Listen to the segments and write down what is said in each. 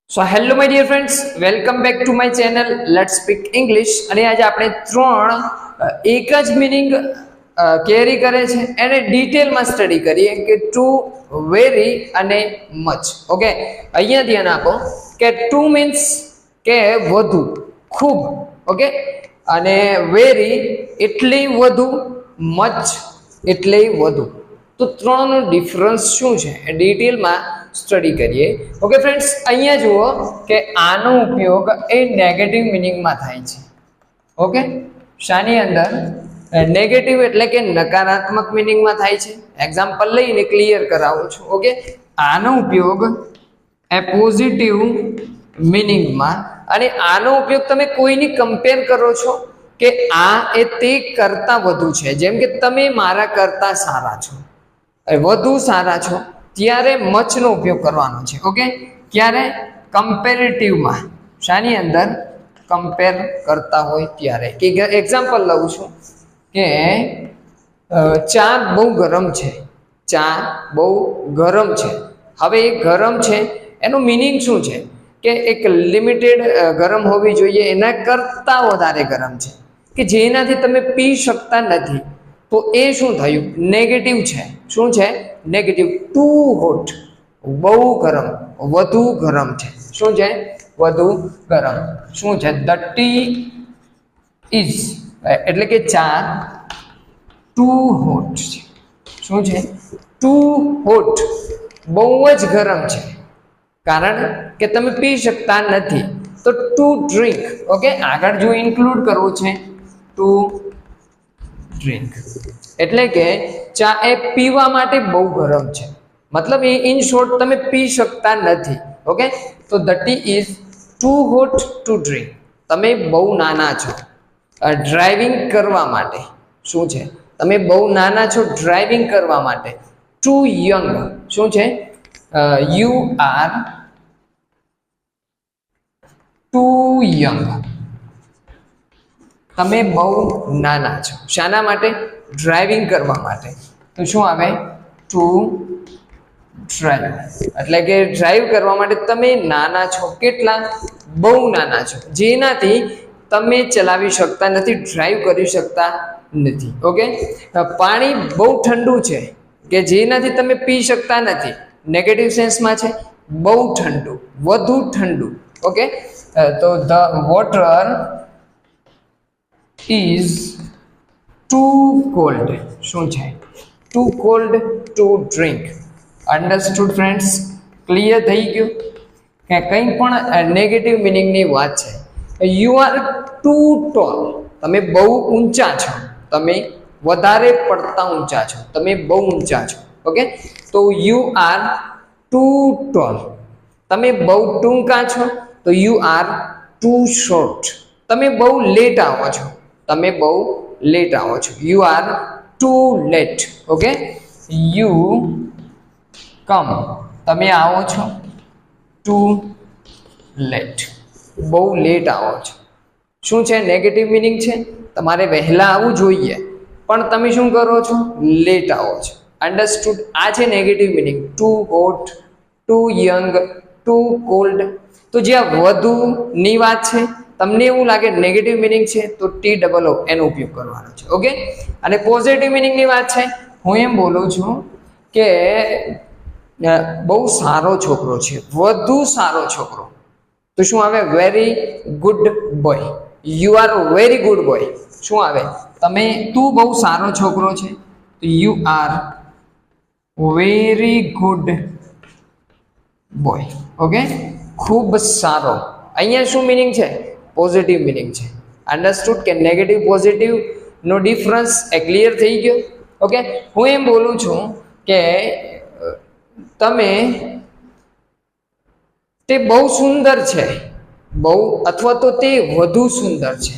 So hello my dear friends, welcome back to my channel Let's Speak English. અને આજે આપણે ત્રણ એક જ મીનિંગ કેરી કરે છે એને ડિટેલમાં સ્ટડી કરીએ કે ટુ, વેરી અને મચ. ઓકે, અહીંયા ધ્યાન આપો કે ટુ મીન્સ કે વધુ, ખૂબ. ઓકે, અને વેરી એટલે વધુ, મચ એટલે વધુ. તો ત્રણનો ડિફરન્સ શું છે એ ડિટેલમાં સ્ટડી કરીએ. ઓકે ફ્રેન્ડ્સ, અહીંયા જુઓ કે આનો ઉપયોગ એ નેગેટિવ મિનિંગમાં થાય છે. ઓકે, શાની અંદર? નેગેટિવ એટલે કે નકારાત્મક મિનિંગમાં થાય છે. એક્ઝામ્પલ લઈને ક્લિયર કરાવું છું. ઓકે, આનો ઉપયોગ એ પોઝિટિવ મિનિંગમાં, અને આનો ઉપયોગ તમે કોઈની કમ્પેર કરો છો કે આ એ તે કરતા વધુ છે, જેમ કે તમે મારા કરતા સારા છો, વધુ સારા છો, ત્યારે મચનો ઉપયોગ કરવાનો છે. ઓકે, ક્યારે? કમ્પેરેટિવમાં. શાની અંદર? કમ્પેર કરતા હોય ત્યારે. કે એક્ઝામ્પલ લઉં છું કે ચા બહુ ગરમ છે, ચા બહુ ગરમ છે. હવે એ ગરમ છે એનું મિનિંગ શું છે કે એક લિમિટેડ ગરમ હોવી જોઈએ, એના કરતાં વધારે ગરમ છે કે જેનાથી તમે પી શકતા નથી. તો એ શું થયું? નેગેટિવ છે. શું છે? નેગેટિવ. ટુ હોટ, બહુ ગરમ, વધુ ગરમ છે. શું છે? વધુ ગરમ. શું છે? ધ ટી ઇઝ, એટલે કે ચા ટુ હોટ છે. શું છે? ટુ હોટ, બહુ જ ગરમ છે, કારણ કે તમે પી શકતા નથી. તો ટુ ડ્રિંક. ઓકે, આગળ જો ઇન્ક્લુડ કરવું છે ટુ ડ્રિંક, એટલે કે ચા એ પીવા માટે બહુ ગરમ છે, મતલબ એ ઇન શોર્ટ તમે પી શકતા નથી. ઓકે, તો the tea is too hot to drink. તમે બહુ નાના છો ડ્રાઇવિંગ કરવા માટે. શું છે? તમે બહુ નાના છો ડ્રાઇવિંગ કરવા માટે. Too young. શું છે? You are too young. તમે બહુ નાના છો. શાના માટે? ડ્રાઇવિંગ કરવા માટે. તો શું આવે? ટુ ડ્રાઈવ, એટલે કે ડ્રાઈવ કરવા માટે તમે નાના છો. કેટલા? બહુ નાના છો, જેનાથી તમે ચલાવી શકતા નથી, ડ્રાઈવ કરી શકતા નથી. ઓકે, પાણી બહુ ઠંડુ છે કે જેનાથી તમે પી શકતા નથી, નેગેટિવ સેન્સમાં છે. બહુ ઠંડુ, વધુ ઠંડુ. ઓકે, તો the water is too cold. શું છે? Too cold to drink. Understood friends? Clear થઈ ગયું કે કંઈ પણ નેગેટિવ મિનિંગની વાત છે. યુ આર ટુ ટોલ, તમે બહુ ઊંચા છો, તમે વધારે પડતા ઊંચા છો, તમે બહુ ઊંચા છો. ઓકે, તો યુ આર ટુ ટોલ. તમે બહુ ટૂંકા છો, તો યુ આર ટુ શોર્ટ. તમે બહુ લેટ આવો છો, તમે બહુ લેટ આવો છો, you are too late. Okay, you come, તમે આવો છો ટુ લેટ, બહુ લેટ આવો છો. શું છે? નેગેટિવ મિનિંગ છે. તમારે વહેલા આવવું જોઈએ, પણ તમે શું કરો છો? લેટ આવો છો. અન્ડરસ્ટુડ? આ છે negative meaning. Too hot, too young, too cold. તો જે આ વધુની વાત છે, તમને એવું લાગે નેગેટિવ મિનિંગ છે, તો TOO એનો ઉપયોગ કરવાનો છે. ઓકે, અને પોઝિટિવ મિનિંગની વાત છે, હું એમ બોલું છું કે બહુ સારો છોકરો છે, વધુ સારો છોકરો. તો શું આવે? Very good boy. You are very good boy. શું આવે? તમે, તું બહુ સારો છોકરો છે, તો you are very good boy. Okay, ખૂબ સારો. અહીંયા શું મિનિંગ છે? પોઝિટિવ મિનિંગ છે. અન્ડરસ્ટુડ કે નેગેટિવ પોઝિટિવ નો ડિફરન્સ એ ક્લિયર થઈ ગયો. ઓકે, હું એમ બોલું છું કે તમે, તે બહુ સુંદર છે, બહુ અથવા તો તે વધુ સુંદર છે,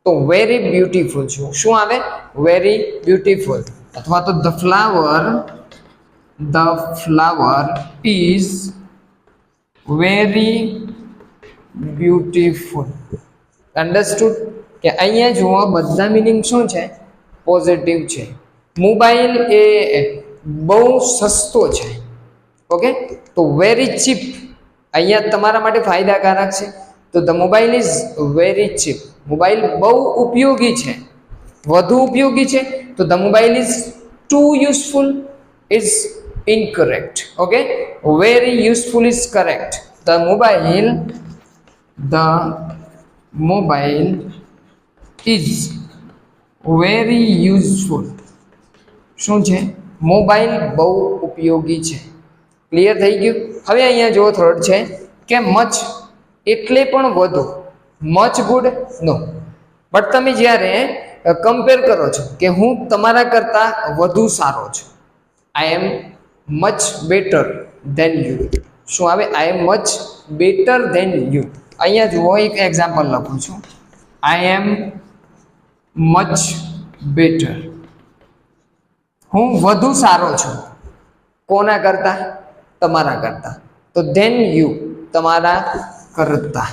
તો વેરી બ્યુટીફુલ છું. શું આવે? Very beautiful. અથવા તો the flower is very beautiful. Understood કે અહીંયા જુઓ બધા મિનિંગ શું છે? પોઝિટિવ છે. મોબાઈલ એ બહુ સસ્તો છે. ઓકે, તો વેરી ચીપ. અહીંયા તમારા માટે ફાયદાકારક છે. તો the mobile is very cheap. Mobile બહુ ઉપયોગી છે, વધુ ઉપયોગી છે. તો the mobile is too useful is incorrect. Okay, very useful is correct. The mobile is very useful. શું છે? મોબાઈલ બહુ ઉપયોગી છે. ક્લિયર થઈ ગયું? હવે અહીંયા જો થર્ડ છે કે મચ એટલે પણ વધુ. Much good no. બટ તમે જ્યારે કમ્પેર કરો છો કે હું તમારા કરતાં વધુ સારો છું, આઈ એમ મચ બેટર ધેન યુ. શું આવે? આઈ એમ મચ બેટર ધેન યુ. અહીંયા જુઓ, એક એક્ઝામ્પલ લખું છું. આઈ એમ મચ બેટર. હું વધુ સારો છું. કોના કરતા? તમારા કરતા. તો ધેન યુ, તમારા કરતા.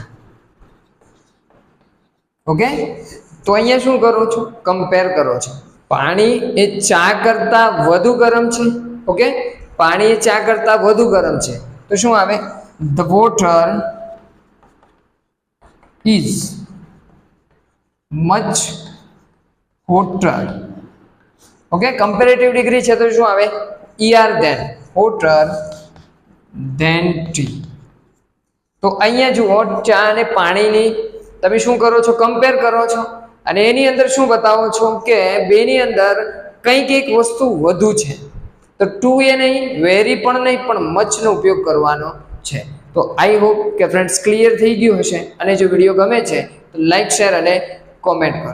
ઓકે, તો અહીંયા શું કરો છો? કમ્પેર કરો છો. પાણી એ ચા કરતા વધુ ગરમ છે. ઓકે, પાણી એ ચા કરતા વધુ ગરમ છે. તો શું આવે? The water is much હોટર. Okay, comparative degree છે તો શું આવે? ER than, હોટર than T. તો અહીંયા જુઓ, ચા અને પાણીની તમે શું કરો છો? કમ્પેર કરો છો. અને એની અંદર શું બતાવો છો કે બેની અંદર કંઈક એક વસ્તુ વધુ છે. તો ટુ એ નહીં, વેરી પણ નહીં, પણ મચનો ઉપયોગ કરવાનો છે. તો આઈ હોપ કે ફ્રેન્ડ્સ ક્લિયર થઈ ગયું હશે. અને જો વિડીયો ગમે છે તો લાઈક, શેર અને કોમેન્ટ કરો.